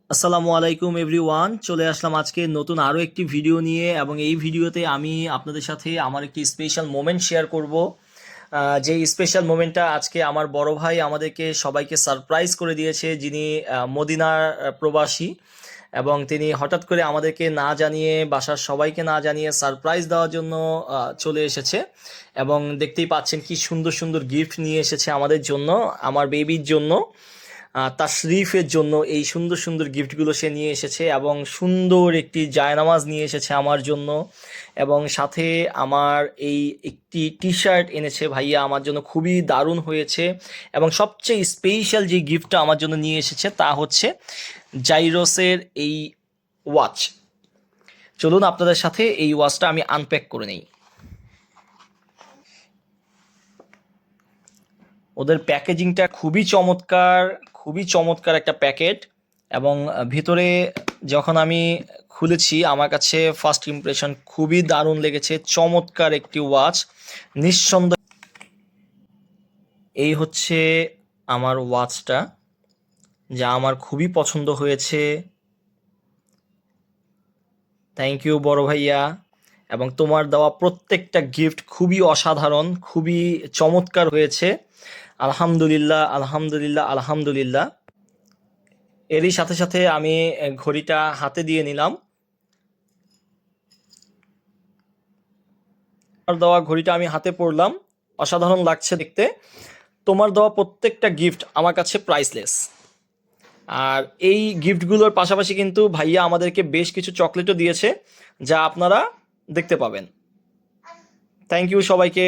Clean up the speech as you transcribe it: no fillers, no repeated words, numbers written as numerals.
আসসালামু আলাইকুম এভরিওয়ান, চলে আসলাম আজকে নতুন আরও একটি ভিডিও নিয়ে। এবং এই ভিডিওতে আমি আপনাদের সাথে আমার একটি স্পেশাল মোমেন্ট শেয়ার করব। যেই স্পেশাল মোমেন্টটা আজকে আমার বড় ভাই আমাদেরকে সবাইকে সারপ্রাইজ করে দিয়েছে, যিনি মদিনার প্রবাসী। এবং তিনি হঠাৎ করে আমাদেরকে না জানিয়ে, বাসার সবাইকে না জানিয়ে সারপ্রাইজ দেওয়ার জন্য চলে এসেছে। এবং দেখতেই পাচ্ছেন কি সুন্দর সুন্দর গিফট নিয়ে এসেছে আমাদের জন্য, আমার বেবির জন্য, তাশরিফের জন্য। এই সুন্দর সুন্দর গিফটগুলো সে নিয়ে এসেছে এবং সুন্দর একটি জায়নামাজ নিয়ে এসেছে আমার জন্য। এবং সাথে আমার এই একটি টি শার্ট এনেছে ভাইয়া আমার জন্য, খুবই দারুণ হয়েছে। এবং সবচেয়ে স্পেশাল যে গিফটটা আমার জন্য নিয়ে এসেছে তা হচ্ছে জাইরোসের এই ওয়াচ। চলুন আপনাদের সাথে এই ওয়াচটা আমি আনপ্যাক করে নেই। ওদের প্যাকেজিংটা খুবই চমৎকার, খুবই চমৎকার একটা প্যাকেট। এবং ভিতরে যখন আমি খুলেছি আমার কাছে ফার্স্ট ইমপ্রেশন খুবই দারুণ লেগেছে। চমৎকার একটি ওয়াচ নিঃসন্দেহে। এই হচ্ছে আমার ওয়াচটা, যা আমার খুবই পছন্দ হয়েছে। থ্যাংক ইউ বড় ভাইয়া। এবং তোমার দেওয়া প্রত্যেকটা গিফট খুবই অসাধারণ, খুবই চমৎকার হয়েছে। আলহামদুলিল্লাহ, আলহামদুলিল্লাহ, আলহামদুলিল্লাহ। এরই সাথে সাথে আমি ঘড়িটা হাতে দিয়ে নিলাম। তোমার দেওয়া ঘড়িটা আমি হাতে পরলাম, অসাধারণ লাগছে দেখতে। তোমার দেওয়া প্রত্যেকটা গিফট আমার কাছে প্রাইসলেস। আর এই গিফটগুলোর পাশাপাশি কিন্তু ভাইয়া আমাদেরকে বেশ কিছু চকলেটও দিয়েছে, যা আপনারা দেখতে পাবেন। থ্যাংক ইউ সবাইকে।